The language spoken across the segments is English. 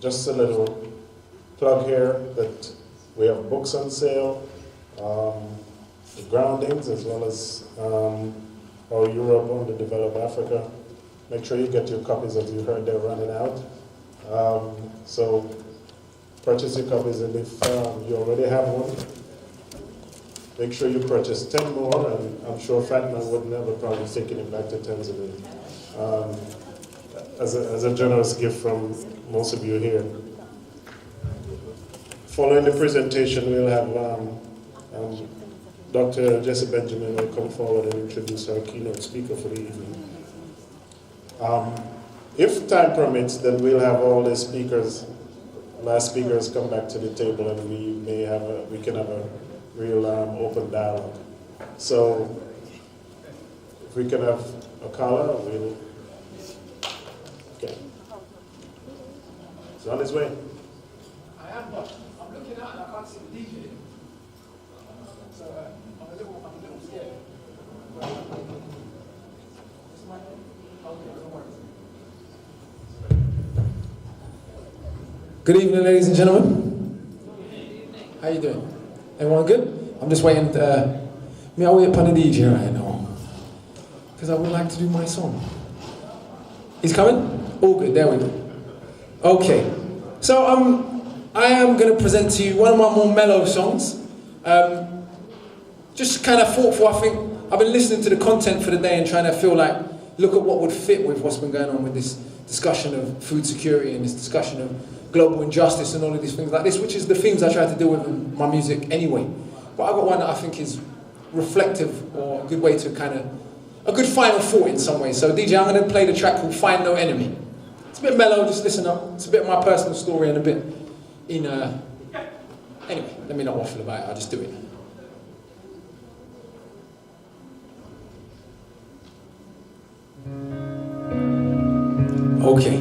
Just a little plug here that we have books on sale, the groundings as well as our Europe underdeveloped Africa. Make sure you get your copies, as you heard they're running out. So purchase your copies, and if you already have one, make sure you purchase 10 more, and I'm sure Fatman wouldn't have a problem taking it back to Tanzania. As a generous gift from most of you here. Following the presentation, we'll have Dr. Jesse Benjamin will come forward and introduce our keynote speaker for the evening. If time permits, then we'll have all the speakers, last speakers, come back to the table, and we can have a real open dialogue. So if we can have a caller, we'll. Okay. He's on his way. I am, but I'm looking out and I can't see the DJ. So I'm a little scared. Good evening, ladies and gentlemen. How you doing? Everyone good? I'm just waiting. I'll wait upon the DJ right now, because I would like to do my song. He's coming? All good. There we go. Okay. So I am going to present to you one of my more mellow songs. Just kind of thoughtful. I think I've been listening to the content for the day and trying to feel like, look at what would fit with what's been going on with this discussion of food security and this discussion of global injustice and all of these things like this, which is the themes I try to deal with in my music anyway. But I've got one that I think is reflective, or a good way to a good final thought in some ways. So DJ, I'm going to play the track called Find No Enemy. It's a bit mellow, just listen up. It's a bit of my personal story and a bit in anyway, let me not waffle about it, I'll just do it. Okay.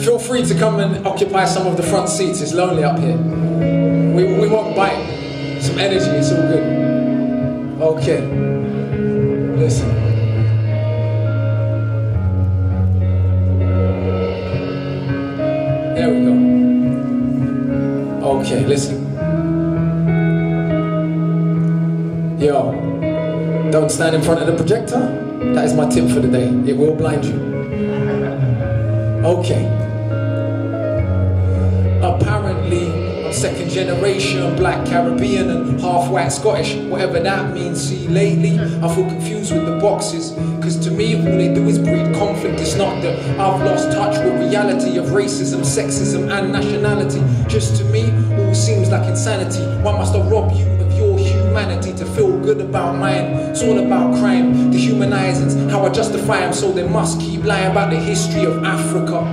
Feel free to come and occupy some of the front seats. It's lonely up here. We won't bite. Some energy, it's all good. Okay. Listen. There we go. Okay, listen. Yo, don't stand in front of the projector. That is my tip for the day. It will blind you. Okay. Apparently, I'm second generation Black Caribbean and half white Scottish, whatever that means. See, lately I feel confused with the boxes, cause to me all they do is breed conflict. It's not that I've lost touch with reality of racism, sexism and nationality. Just to me all seems like insanity. Why must I rob you of your humanity to feel good about mine? It's all about crime, dehumanizing, how I justify them, so they must keep lying about the history of Africa,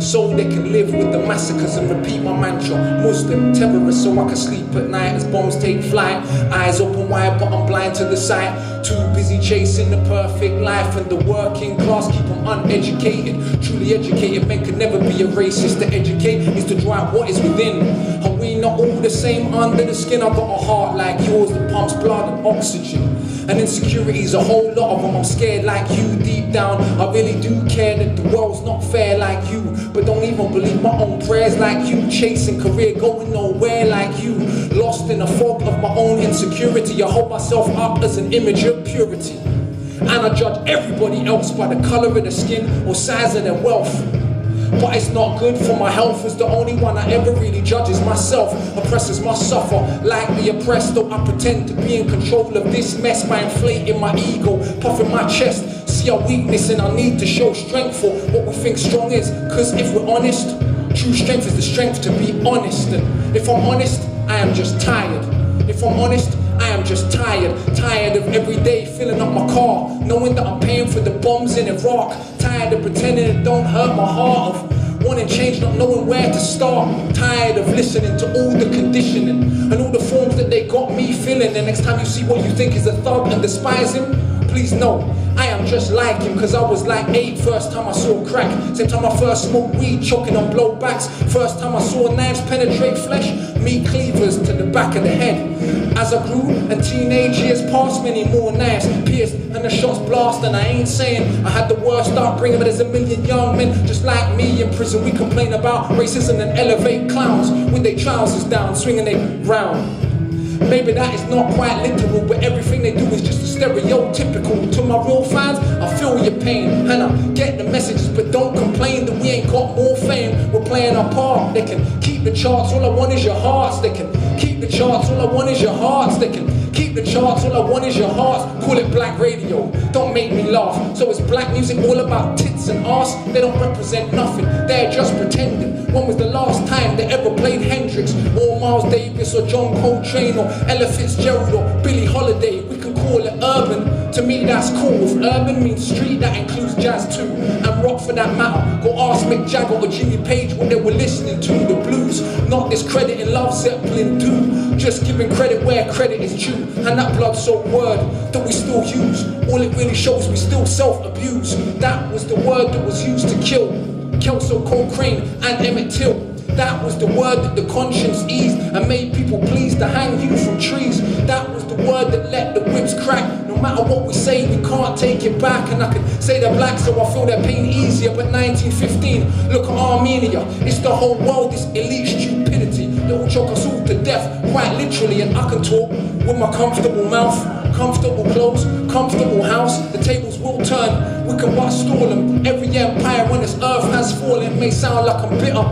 so they can live with the massacres and repeat my mantra. Muslim terrorists, so I can sleep at night as bombs take flight. Eyes open wide but I'm blind to the sight. Too busy chasing the perfect life, and the working class keep them uneducated. Truly educated men could never be a racist. To educate is to draw out what is within. Are we not all the same under the skin? I've got a heart like yours that pumps blood and oxygen. And insecurities, a whole lot of them. I'm scared like you deep down. I really do care that the world's not fair like you, but don't even believe my own prayers like you. Chasing career, going nowhere like you. Lost in a fog of my own insecurity. I hold myself up as an image of purity, and I judge everybody else by the color of their skin or size of their wealth. But it's not good for my health, as the only one I ever really judge is myself. Oppressors must suffer like the oppressed, though I pretend to be in control of this mess by inflating my ego, puffing my chest. See our weakness and our need to show strength for what we think strong is. Cause if we're honest, true strength is the strength to be honest. And if I'm honest, I am just tired. If I'm honest, I am just tired. Tired of every day filling up my car, knowing that I'm paying for the bombs in Iraq. Tired of pretending it don't hurt my heart, of wanting change, not knowing where to start. Tired of listening to all the conditioning and all the forms that they got me feeling. And next time you see what you think is a thug and despise him, please know I am just like him, cause I was like 8 first time I saw crack. Same time I first smoked weed, choking on blowbacks. First time I saw knives penetrate flesh, meat cleavers to the back of the head. As I grew and teenage years passed, many more knives pierced and the shots blast. And I ain't saying I had the worst upbringing, but there's a million young men just like me in prison. We complain about racism and elevate clowns with their trousers down, swinging they round. Maybe that is not quite literal, but everything they do is just a stereotypical. To my real fans, I feel your pain, and I get the messages, but don't complain that we ain't got more fame. We're playing our part. They can keep the charts, all I want is your hearts. They can keep the charts, all I want is your hearts. They can keep the charts, all I want is your hearts. Call it black radio, don't make me laugh. So it's black music all about tits and arse. They don't represent nothing, they're just pretending. When was the last time they ever played Hendrix or Miles Davis or John Coltrane or Ella Fitzgerald or Billie Holiday? We can call it urban, to me that's cool. If urban means street, that includes jazz too, and rock for that matter. Go ask Mick Jagger or Jimmy Page what they were listening to. The blues, not discrediting Love Zeppelin do, just giving credit where credit is due. And that blood-soaked word that we still use, all it really shows we still self-abuse. That was the word that was used to kill Kelso Cochrane and Emmett Till. That was the word that the conscience eased and made people pleased to hang you from trees. That was the word that let the whips crack. No matter what we say, we can't take it back. And I can say they're black so I feel their pain easier. But 1915, look at Armenia. It's the whole world, this elite stupidity that will choke us all to death, quite literally. And I can talk with my comfortable mouth, comfortable clothes, comfortable house. The tables will turn, we can but stall them. Every empire when this earth has fallen may sound like I'm bitter,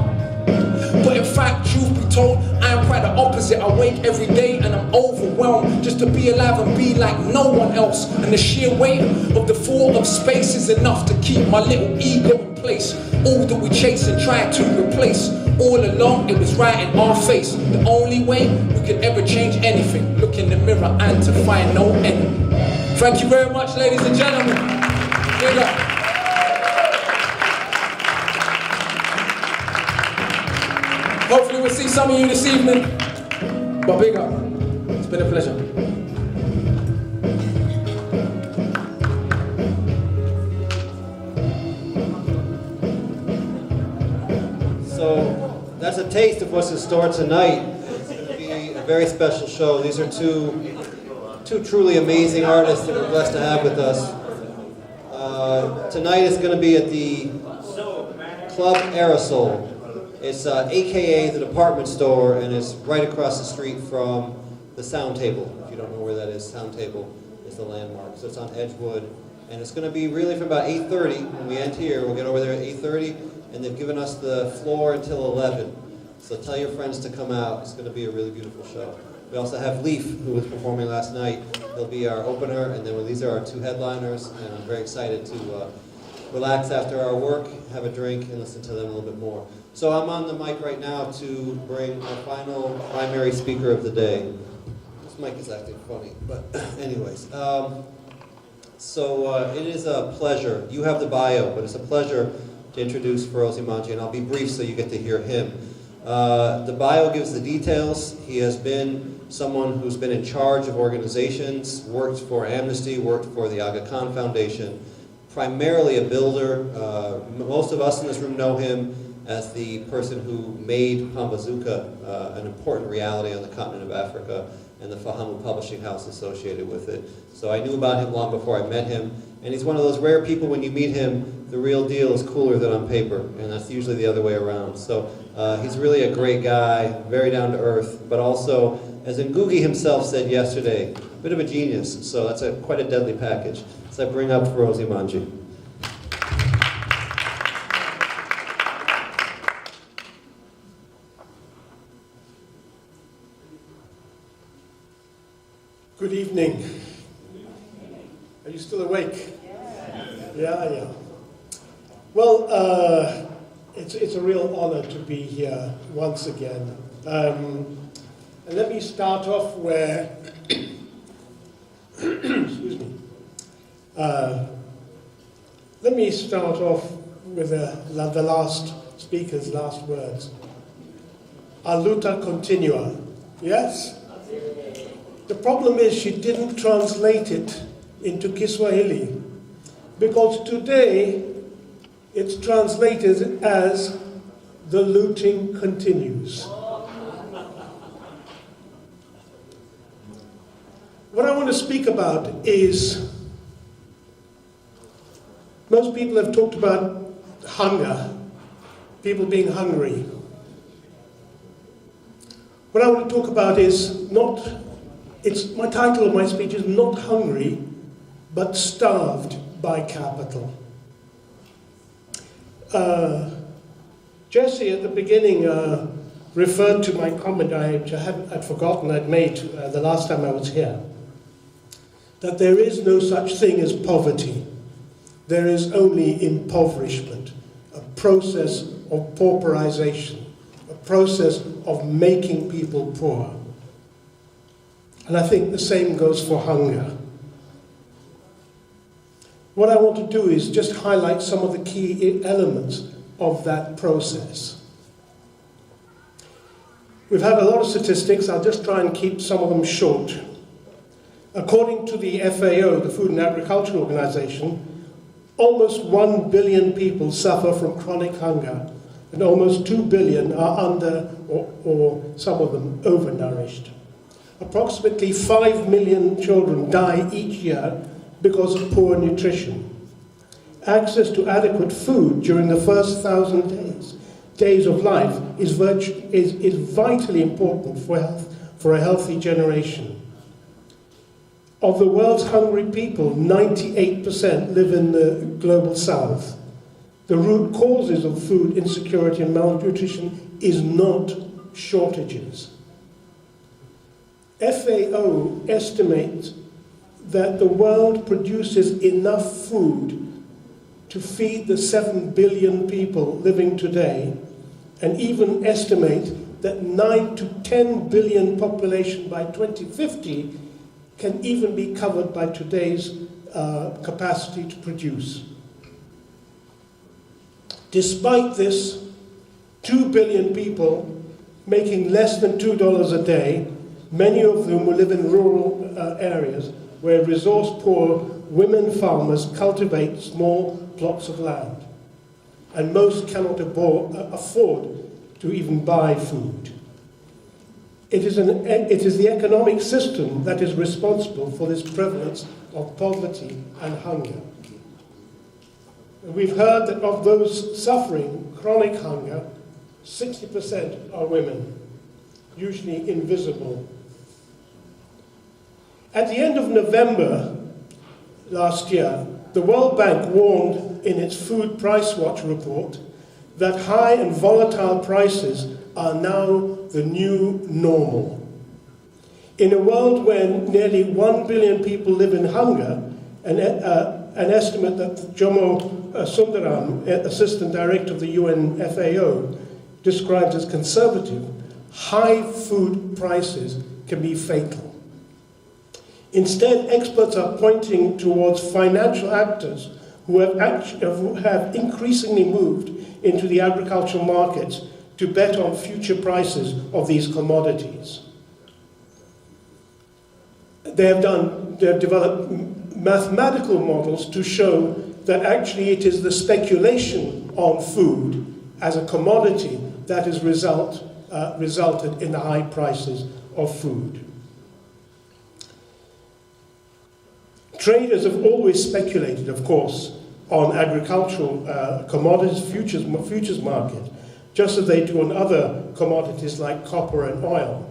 but in fact, truth be told, I am quite the opposite. I wake every day and I'm overwhelmed just to be alive and be like no one else. And the sheer weight of the thought of space is enough to keep my little ego in place. All that we chase and try to replace, all along it was right in our face. The only way we could ever change anything, look in the mirror and to find no enemy. Thank you very much, ladies and gentlemen. Big up. Hopefully we'll see some of you this evening, but big up. It's been a pleasure. So that's a taste of what's in store tonight. It's going to be a very special show. These are two truly amazing artists that we're blessed to have with us. Tonight is going to be at the Club Aerosol. It's AKA the department store, and it's right across the street from the Sound Table. If you don't know where that is, Sound Table is the landmark. So it's on Edgewood, and it's going to be really from about 8:30. When we end here, we'll get over there at 8:30, and they've given us the floor until 11. So tell your friends to come out. It's going to be a really beautiful show. We also have Leaf, who was performing last night. He'll be our opener, and then these are our two headliners, and I'm very excited to relax after our work, have a drink, and listen to them a little bit more. So I'm on the mic right now to bring our final primary speaker of the day. This mic is acting funny, but anyways. It is a pleasure. You have the bio, but it's a pleasure to introduce Feroz Imanji, and I'll be brief so you get to hear him. The bio gives the details. He has been someone who's been in charge of organizations, worked for Amnesty, worked for the Aga Khan Foundation, primarily a builder. Most of us in this room know him as the person who made Pambazuka an important reality on the continent of Africa, and the Fahamu Publishing House associated with it. So I knew about him long before I met him, and he's one of those rare people when you meet him, the real deal is cooler than on paper, and that's usually the other way around. So he's really a great guy, very down to earth, but also, as Ngugi himself said yesterday, a bit of a genius, so that's quite a deadly package. So I bring up Feroz Imanji. Good evening. Are you still awake? Yeah. Well, it's a real honor to be here once again. And let me start off where, excuse me. Let me start off with the last speaker's last words. A luta continua. Yes? The problem is she didn't translate it into Kiswahili. because today it's translated as "the looting continues." What I want to speak about is, most people have talked about hunger, people being hungry. What I want to talk about is my title of my speech is "Not Hungry, but Starved by Capital." Jesse at the beginning referred to my comment I'd forgotten I'd made the last time I was here, that there is no such thing as poverty. There is only impoverishment, a process of pauperization, a process of making people poor. And I think the same goes for hunger. What I want to do is just highlight some of the key elements of that process. We've had a lot of statistics. I'll just try and keep some of them short. According to the FAO, the Food and Agriculture Organization, almost 1 billion people suffer from chronic hunger, and almost 2 billion are under, or some of them, overnourished. Approximately 5 million children die each year because of poor nutrition. Access to adequate food during the first 1,000 days of life is vitally important for a healthy generation. Of the world's hungry people, 98% live in the global south. The root causes of food insecurity and malnutrition is not shortages. FAO estimates that the world produces enough food to feed the 7 billion people living today, and even estimate that 9 to 10 billion population by 2050 can even be covered by today's capacity to produce. Despite this, 2 billion people making less than $2 a day, many of whom will live in rural areas where resource-poor women farmers cultivate small plots of land, and most cannot afford to even buy food. It is the economic system that is responsible for this prevalence of poverty and hunger. We've heard that of those suffering chronic hunger, 60% are women, usually invisible. At the end of November last year, the World Bank warned in its Food Price Watch report that high and volatile prices are now the new normal. In a world where nearly 1 billion people live in hunger, an estimate that Jomo Sundaram, Assistant Director of the UN FAO, describes as conservative, high food prices can be fatal. Instead, experts are pointing towards financial actors who have increasingly moved into the agricultural markets to bet on future prices of these commodities. They have developed mathematical models to show that actually it is the speculation on food as a commodity that has resulted in the high prices of food. Traders have always speculated, of course, on agricultural commodities futures market, just as they do on other commodities like copper and oil.